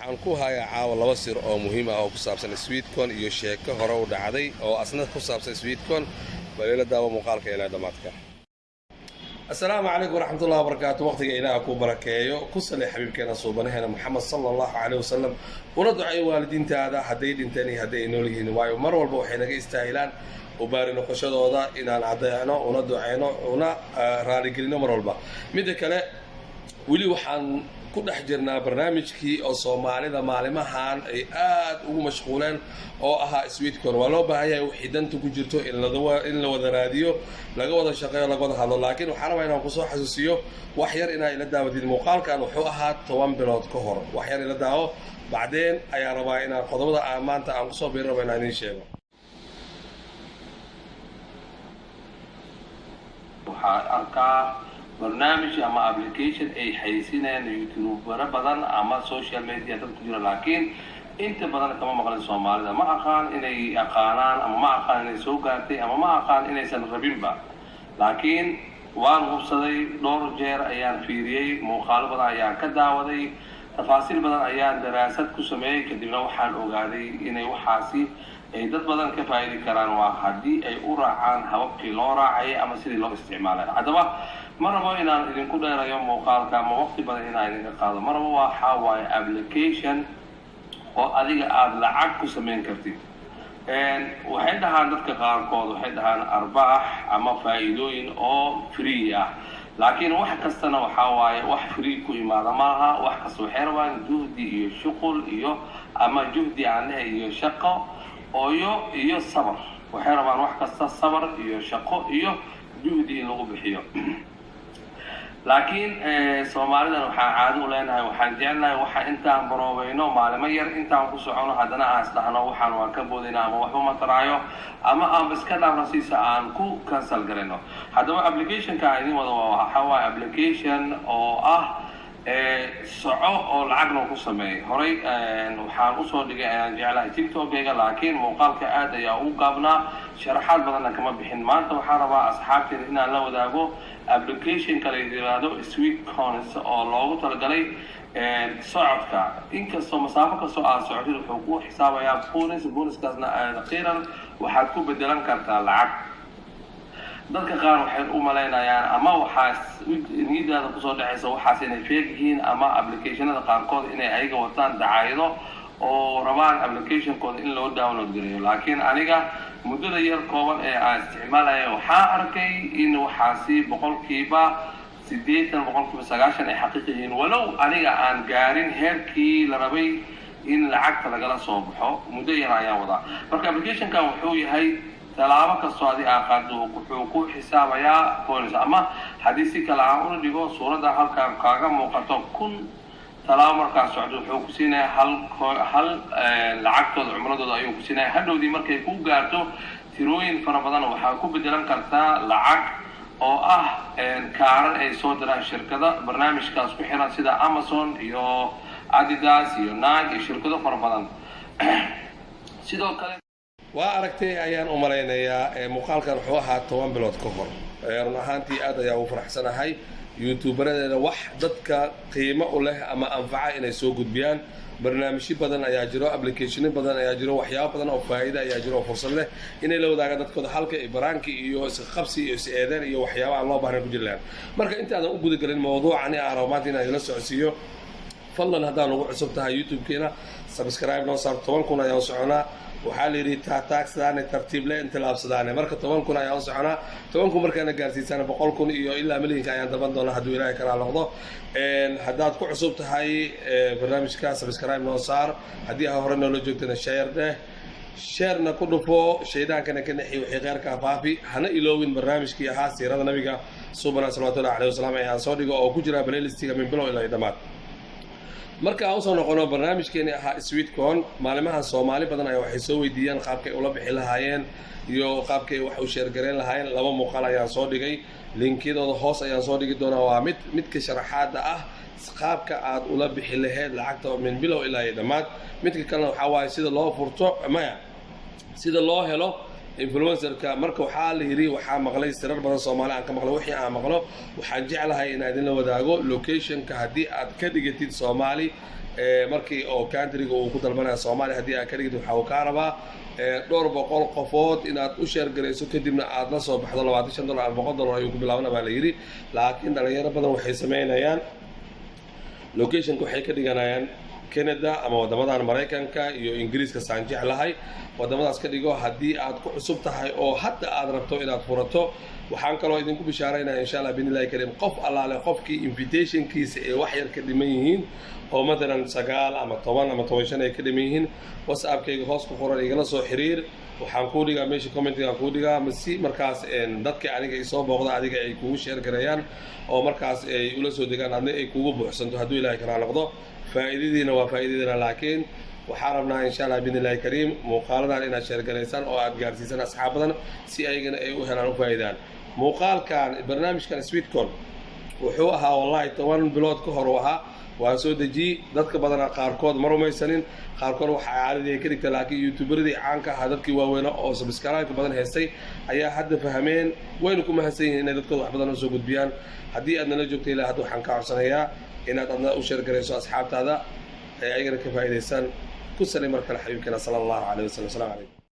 waxaan ku hayaa caawa laba sir oo muhiim ah oo ku saabsan sweetcorn iyo sheeko hore u dhacday oo asna ku saabsan sweetcorn baleela daawo muuqaalka ilaa dhamaadka. السلام عليكم ورحمة الله وبركاته. وقتك إله أكو بركايو كسل حبيبكنا صوبنا محمد صلى الله عليه وسلم وندعي والدين هذا حديد تاني هدي نولي نوايو مر والبوحين يستاهلان وبارنا قشود وضع إن العدينا وندعينا ونا رارجلنا مر والبا مدة كلا ولي وحن كنا حجرنا برنامجكي أو صومالي معلمهان أي ومشغولين أو سويتكورن ولو بهاي وحيداً تكجرتو إلا وذا راديو لقوا وذا شقيا لقوا وذا هذا لكن وحنا إنه قصوا حساسيو وحير إنا إلى دعوة المقال كانوا حوها توام بلاد كهر وحير إلى دعوة بعدين أي ربعنا قضوا أمان تأنقصوا بيربعنا نيشيل. برنامج أما أبليكيشن أي حيثينه يوتيوب بدن أما سوشيال ميديا تكتير لكن أنت بدن كمان مقالة سومالي ما أقان إني أقانان أما ما أقان إني سوقاتي أما ما أقان إني سنربين با لكن وان غبصدي دور جير أيان فيري مخالفة أيان كداودي تفاصيل بدن أيان دراسات كسمي كدينا وحال أوغادي إني وحاسي أي دad badan ka faa'iidi karaan waa hadii ay u raacaan hababkii loo raacay ama sidii loo isticmaalay hadaba marabo inaan idinku dheerayo muuqaalka ama waqti badan inaan idinka qaado marabo waxa waaye application oo adiga aad lacag ku sameyn kartid waxay dhahaan dadka qaarkood waxay dhahaan arbaax ama faa'iidooyin oo free ah laakiin wax kastana waxa waaye wax free ku imaada maaha wax kasta waxay rabaan juhdi iyo shaqo iyo ama juhdi aan iyo shaqo iyo sabar waxay rabaan wax kasta sabar iyo shaqo iyo juhdi in lagu bixiyo laakiin Soomaalidan waxa caado u leenahay waxaan jeclahay waxa intaan baroobayno maalmo yar intaan ku socono hadana aan isdhaxno waxaan waa ka boodinaa ama waxba ma taraayo ama aan iska dhaafnasiisa aan ku cancel gareyno hadaba application-ka idin wada waxa waa application oo ah soco oo lacag loo ku sameeyo horay waxaan u soo dhigay aan jeclahay TikTok-ga laakiin muuqaalka aad ayaa u gaabnaa sharaxaad badan kama bixin maanta waxaan rabaa asxaabteena inaan la wadaago application kale yiraahdo Sweetcorn oo loogu talagalay socodka inkastoo masaafo kastoo aad socotid wuxuu ku xisaabayaa bonuskaasna akhiiran waxaad ku bedelan kartaa lacag dadka qaar waxay u maleynayaan ama waxaas nidaada ku soo dhacaysa waxaas inay fake yihiin ama applicationada qaarkood inay ayaga wataan dacaayado oo rabaan application-kooda in loo download gareeyo laakiin aniga muddada yar kooban ee aan isticmaalayo waxaan arkay in waxaasi boqolkiiba 80 ay xaqiiqi yihiin walow aniga aan gaarin heerkii la rabay in lacagta lagala soo baxo muddo yar ayaan wadaa marka application-kan wuxuu yahay talaabo kastoo adi qaado wuxuu ku xisaabayaa bonus ama hadii si kala aan u dhigo suurada halkan kaaga muuqato kun talaabo markaa socdo wuxuu ku siinayaa hal lacagtooda cumradooda ayuu ku siinayaa hadhowdii markay ku gaarto tirooyin fara badan waxaa ku bedelan kartaa lacag oo ah kaaran ay soo diraan shirkada barnaamijkaas ku xiran sida Amazon iyo Adidas iyo Nike iyo shirkado fara badan sidoo kale waa aragtay ayaan u maleynayaa muuqaalkan wuxuu ahaa 10 bilood ka hor run ahaantii aad ayaa u faraxsanahay youtuberadana wax dadka qiimo u leh ama anfaca inay soo gudbiyaan barnaamijyo badan ayaa jiro application badan ayaa jiro waxyaabo badan oo faa'iido ayaa jiro fursad leh inay la wadaagaan dadkooda halka baraanki iyo isqabsi iyo is-eedan iyo waxyaabo aan loo baahnay ku jiraan marka inta aan u guda galin mawduucan aan rabo inaan la socodsiiyo fadlan haddaan ugu cusub tahay YouTube-keena subscribe noo saar 10 kun ayaan soconaa waxaa la yiri taagsadaan tartiib leh inta laabsadaan marka 10 kun ayaan soconaa 10 kun markaan gaarsiisana 100 kun iyo ilaa milyanka ayaan dalban doonaa haddii Ilaahay kala noqdo haddaad ku cusub tahay barnaamijka subscribe noo saar haddii hore noo la joogtana share na ku dhufo sheedaankana ka naxi wixii qeyrka faafi hana iloowin barnaamijkii ahaa siirada nabiga sallallahu alayhi wasallam ayaan soo dhigo oo ku jira playlist-ga min bilow ilaa dhamaad marka aan soo noqono barnaamijkeena ahaa Sweetcorn maalimahan Soomaali badan ay waxay soo weydiiyaan qaabkay ula bixi lahaayeen iyo qaabkay wax u share gareyn lahaayeen laba muuqaal ayaan soo dhigay linkidooda hoos ayaan soo dhigi doonaa waa midka sharaxaada ah qaabka aad ula bixi lahayd lacagta min bilow ilaa dhamaad midka kalena waxa waaye sida loo furto sida loo helo influencer-ka marka waxaa la yiri waxaa maqlay sirar badan Soomaali aan ka maqlay wixii aan maqlo waxaan jeclahay in aan idin la wadaago location-ka hadii aad ka dhigatid Soomaali markii oo countryga uu ku dalbanaya Soomaaliya haddii aad ka dhigto waxa uu ka rabaa dhowr boqol qofood inaad u share gareyso kadibna aad la soo baxdo $25 ama $100 ayuu ku bilaabana baa la yiri laakiin dhalinyaro badan waxay sameynayaan locationka waxay ka dhiganayaan Canada ama wadamadan Mareykanka iyo Ingiriiska saan jeclahay wadamadaas ka dhigo haddii aad ku cusub tahay oo hadda aad rabto inaad furato waxaan kaloo idinku bishaaraynayaa insha Allah binillahi kareem qof allaale qofkii invitationkiisa ee wax yar ka dhiman yihiin oo matalan 9 ama 10 ama 15 ay ka dhiman yihiin WhatsApp-kayga hoos ku qoran igala soo xiriir waxaan ku dhigaa meesha comment-ga ku dhigaa masi markaas dadka aniga ay soo booqda adiga ay kugu share gareeyaan oo markaas ay ula soo degaan adna ay kugu buuxsanto hadduu Ilaahay kana noqdo faa'iidadiina waa faa'iidadiina laakiin waxaan rabnaa insha Allah binillahi kareem muuqaaladan inaad share gareysaan oo aad gaarsiisaan asxaab badan si ayagana ay u helaan u faa'iidaan muuqaalkan barnaamijkan Sweetcon wuxuu ahaa wallahi 10 bilood ka hor waa soo dejiyay dadka badan qaarkood ma rumaysanin qaarkood waxa caadi ka dhigtay laakiin youtuberadii caanka ah dadkii waaweyn oo subscribe badan heystay ayaa hadda fahmeen wayna ku mahadsan yihiin inay dadkooda wax badan u soo gudbiyaan haddii aad nala joogtay ilaa hadda waxaan ka codsanayaa inaad adna u share gareyso asxaabtaada ay ayagana ka faa'iideysan ku salay markale xabiibkana sallallahu alayhi wasallam.